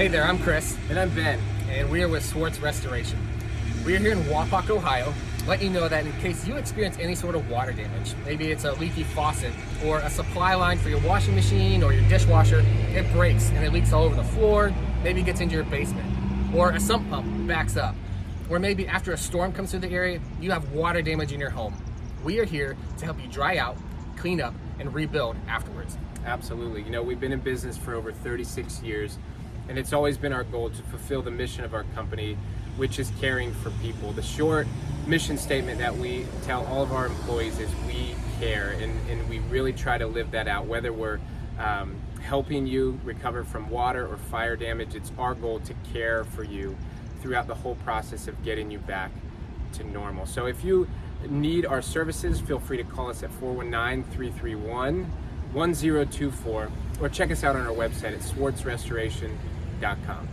Hey there, I'm Chris, And I'm Ben. and we are with Swartz Restoration. We are here in Wapakoneta, Ohio, letting you know that in case you experience any sort of water damage, maybe it's a leaky faucet or a supply line for your washing machine or your dishwasher, it breaks and it leaks all over the floor, maybe it gets into your basement, or a sump pump backs up, or maybe after a storm comes through the area, you have water damage in your home. We are here to help you dry out, clean up, and rebuild afterwards. Absolutely. You know, we've been in business for over 36 years, and it's always been our goal to fulfill the mission of our company, which is caring for people. The short mission statement that we tell all of our employees is we care, and we really try to live that out. Whether we're helping you recover from water or fire damage, it's our goal to care for you throughout the whole process of getting you back to normal. So if you need our services, feel free to call us at 419-331-1024 or check us out on our website at swartzrestoration.com.